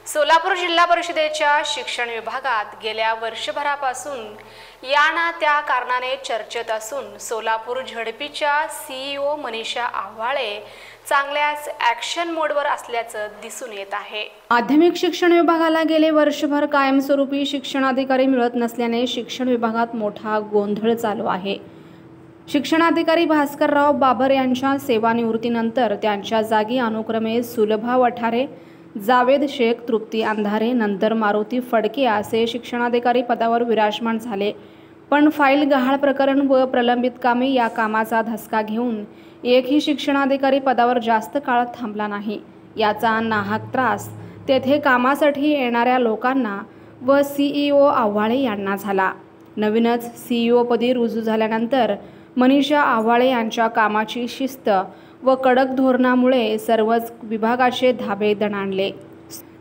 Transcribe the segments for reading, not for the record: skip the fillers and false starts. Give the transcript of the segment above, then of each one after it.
सोलापूर जिल्हा परिषदेच्या शिक्षण विभागात गेल्या वर्षभरापासून या ना त्या कारणाने चर्चेत असून सोलापूर झडपीच्या CEO मनीषा आव्हाळे चांगल्याच ॲक्शन मोडवर असल्याचं दिसून येत आहे। माध्यमिक शिक्षण विभागाला गेले वर्षभर कायमस्वरूपी शिक्षणाधिकारी मिळत नसल्याने शिक्षण विभागात मोठा गोंधळ चालू आहे। शिक्षणाधिकारी भास्करराव बाबर यांच्या सेवानिवृत्तीनंतर त्यांच्या जागी अनुक्रमे सुलभा वठारे, जावेद शेख, तृप्ती अंधारे, नंतर मारुती फडके असे शिक्षणाधिकारी पदावर विराजमान झाले। पण फाईल गहाळ प्रकरण व प्रलंबित कामे या कामाचा धसका घेऊन एकही शिक्षणाधिकारी पदावर जास्त काळ थांबला नाही। याचा नाहक त्रास तेथे कामासाठी येणाऱ्या लोकांना व CEO आव्हाळे यांना झाला। नवीनच CEO पदी रुजू झाल्यानंतर मनीषा आव्हाळे यांच्या कामाची शिस्त व कडक धोरणामुळे सर्वच विभागाचे धाबे दणाणले।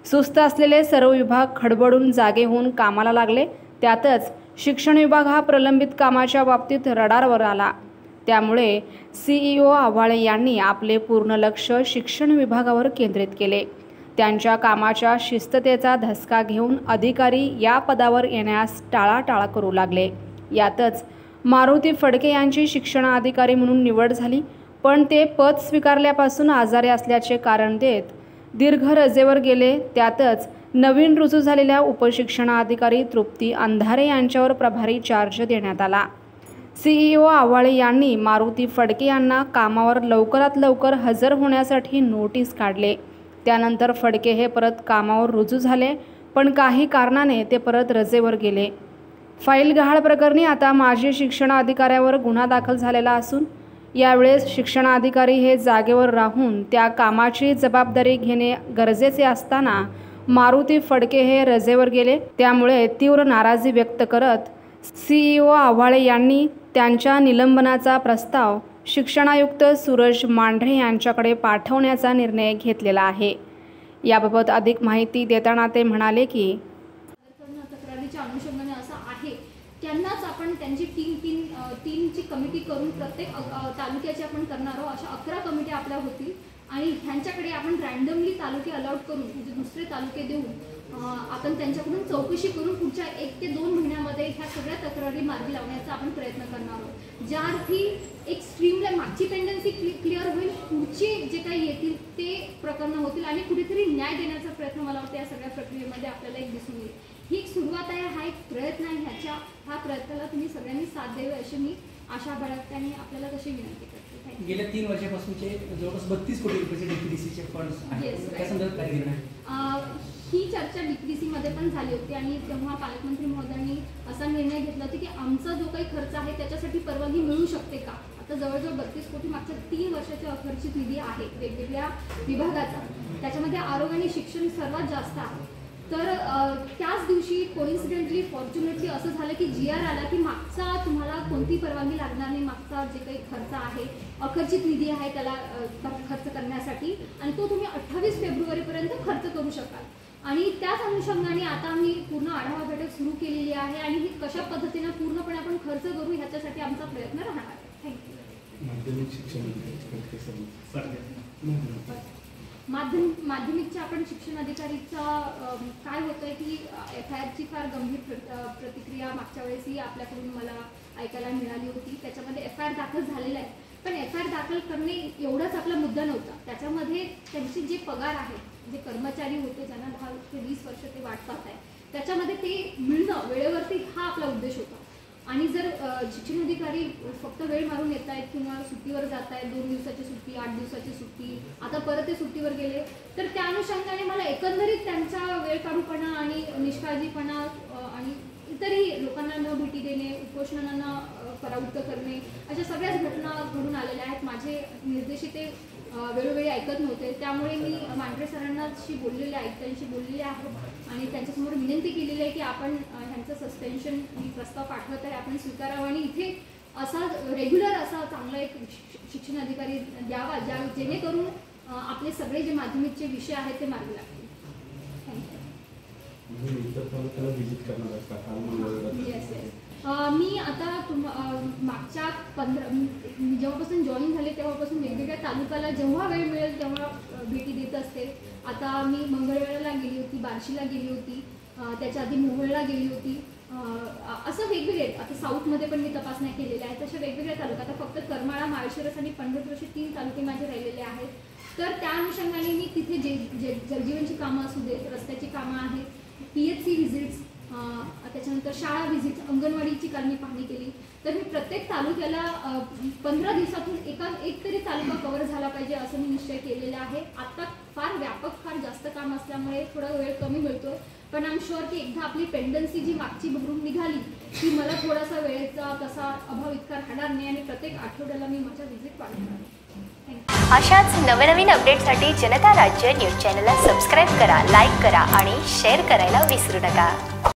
सुस्त असलेले सर्व विभाग खडबडून जागे होऊन कामाला लागले। त्यातच शिक्षण विभाग हा प्रलंबित कामाच्या बाबतीत रडारवर आला। त्यामुळे CEO आव्हाळे यांनी आपले पूर्ण लक्ष शिक्षण विभागावर केंद्रित केले। त्यांच्या कामाच्या शिस्ततेचा धसका घेऊन अधिकारी या पदावर येण्यास टाळाटाळ करू लागले। यातच मारुती फडके यांची शिक्षणाधिकारी म्हणून निवड झाली, पण ते पद स्वीकारल्यापासून आजारी असल्याचे कारण देत दीर्घ रजेवर गेले। त्यातच नवीन रुजू झालेल्या उपशिक्षणाधिकारी तृप्ती अंधारे यांच्यावर प्रभारी चार्ज देण्यात आला। CEO आव्हाळे यांनी मारुती फडके यांना कामावर लवकरात लवकर हजर होण्यासाठी नोटीस काढले। त्यानंतर फडके हे परत कामावर रुजू झाले, पण काही कारणाने ते परत रजेवर गेले। फाईल गहाळ प्रकरणी आता माजी शिक्षणाधिकाऱ्यावर गुन्हा दाखल झालेला असून यावेळेस शिक्षणाधिकारी हे जागेवर राहून त्या कामाची जबाबदारी घेणे गरजेचे असताना मारुती फडके हे रजेवर गेले। त्यामुळे तीव्र नाराजी व्यक्त करत CEO आव्हाळे यांनी त्यांच्या निलंबनाचा प्रस्ताव शिक्षणायुक्त सूरज मांढरे यांच्याकडे पाठवण्याचा निर्णय घेतलेला आहे। याबाबत अधिक माहिती देताना ते म्हणाले की तक्रारीच्या अनुषंगाने असं आहे, त्यांनाच आपण त्यांची टीमची कमिटी करून प्रत्येक तालुक्याची आपण करणार आहोत। अशा 11 कमिट्या आपल्या होतील आणि ह्यांच्याकडे आपण रँडमली तालुके अलॉट करून म्हणजे दुसरे तालुके देऊन आपण त्यांच्याकडून चौकशी करून पुढच्या 1 ते 2 महिन्यामध्ये ह्या सगळ्या तक्रारी मार्गी लावण्याचा आपण प्रयत्न करणार आहोत। ज्या अर्थी एक स्ट्रीमलाईन मागची पेंडन्सी क्लिअर होईल, पुढचे जे काही येतील ते प्रकरणं होतील आणि कुठेतरी न्याय देण्याचा प्रयत्न मला वाटतं या सगळ्या प्रक्रियेमध्ये आपल्याला एक दिसून येईल। ही एक सुरुवात आहे, हा एक प्रयत्न आहे। ह्या प्रयत्नाला तुम्ही सगळ्यांनी साथ द्यावी अशी मी आशा बाळगते आपल्याला कशी विनंती करते। गेल्या 3 वर्षापासूनचे जवळपास 32 कोटी रुपयाचे DPDCचे फंड्स आहेत, त्या संदर्भात काय निर्णय आहे? ही चर्चा DPDC मध्ये पण झाली होती आणि तेव्हा पालकमंत्री महोदयांनी असा निर्णय घेतला होता की आमचा जो काही खर्च आहे त्याच्यासाठी परवानगी मिळू शकते का। आता जवळजवळ 32 कोटी मागच्या 3 वर्षाचा अखर्चित निधी आहे वेगवेगळ्या विभागाचा, त्याच्यामध्ये आरोग्य आणि शिक्षण सर्वात जास्त आहे। तर त्याच दिवशी कोइन्सिडेंटली फॉर्च्युनेटली असं झालं की GR आला की मागचा तुम्हाला कोणती परवानगी लागणार नाही, मागचा जे काही खर्च आहे अखर्चित निधी आहे त्याला खर्च करण्यासाठी आणि तो तुम्ही 28 फेब्रुवारीपर्यंत खर्च करू शकाल। आणि त्याच अनुषंगाने आता आम्ही पूर्ण आढावा बैठक सुरू केलेली आहे आणि ही कशा पद्धतीने पूर्णपणे आपण खर्च करू ह्याच्यासाठी आमचा प्रयत्न राहणार आहे। माध्यमिकच्या आपण शिक्षण अधिकारीचा काय होतंय की FIRची फार गंभीर प्रतिक्रिया मागच्या वेळेसही आपल्याकडून मला ऐकायला मिळाली होती। त्याच्यामध्ये FIR दाखल झालेला आहे, पण FIR दाखल करणे एवढाच आपला मुद्दा नव्हता। त्याच्यामध्ये त्यांचे जे पगार आहेत, जे कर्मचारी होते ज्यांना 10 ते 20 वर्ष ते वाट पाहत आहे, त्याच्यामध्ये ते मिळणं वेळेवरती हा आपला उद्देश होता। आणि जर शिक्षण अधिकारी फक्त वेळ मारून येत आहेत किंवा सुट्टीवर जात आहेत, 2 दिवसाची सुट्टी, 8 दिवसाची सुट्टी, आता परत ते सुट्टीवर गेले, तर त्या अनुषंगाने मला एकंदरीत त्यांचा वेळ काढूपणा आणि निष्काळजीपणा आणि इतरही लोकांना न भेटी देणे, उपोषणांना परावृत्त करणे, अशा सगळ्याच घटना घडून आलेल्या आहेत। माझे निर्देश ते वेळोवेळी ऐकत नव्हते, त्यामुळे मी मांढरे सरांनाशी बोललेले, आयुक्तांशी बोललेले आहे आणि त्यांच्यासमोर विनंती केलेली आहे की आपण ह्यांचं सस्पेन्शन मी प्रस्ताव पाठवत आहे, आपण स्वीकारावं आणि इथे असा रेग्युलर असा चांगला एक शिक्षण अधिकारी द्यावा जेणेकरून आपले सगळे जे माध्यमिकचे विषय आहेत ते मार्गी लागतील। मी आता मागच्या 15 जेव्हापासून जॉईन झाले तेव्हापासून वेगवेगळ्या तालुक्याला जेव्हा वेळ मिळेल तेव्हा भेटी देत असते आता मी मंगळवेढ्याला गेली होती, बार्शीला गेली होती, त्याच्या आधी मोहोळला गेली होती. असं वेगवेगळे, आता साऊथमध्ये पण मी तपासण्या केलेल्या आहेत. तशा वेगवेगळ्या तालुका, आता फक्त करमाळा, माळशिरस आणि पंढरपूर असे 3 तालुके माझे राहिलेले आहेत. तर त्या अनुषंगाने मी तिथे जे जलजीवनची कामं असू देत, रस्त्याची कामं आहेत, PHC व्हिजिट्स, त्याच्यानंतर शाळा व्हिजिट्स, अंगणवाडीची काल मी पाहणी केली. तर मी प्रत्येक तालुक्याला 15 दिवसातून एक तरी तालुका कव्हर झाला पाहिजे असं मी निश्चय केलेला आहे. आता फार व्यापक, फार जास्त काम असल्यामुळे थोडा वेळ कमी मिळतो, पण आय एम शुअर की एकदा आपली पेंडन्सी जी मागची भरून निघाली की मला थोडासा वेळेचा तसा अभाव इतका राहणार नाही आणि प्रत्येक आठवड्याला मी माझ्या व्हिजिट वाढवणार. अशाच नवनवीन अपडेटसाठी जनता राज्य न्यूज चॅनलला सबस्क्राईब करा, लाईक करा आणि शेअर करायला विसरू नका.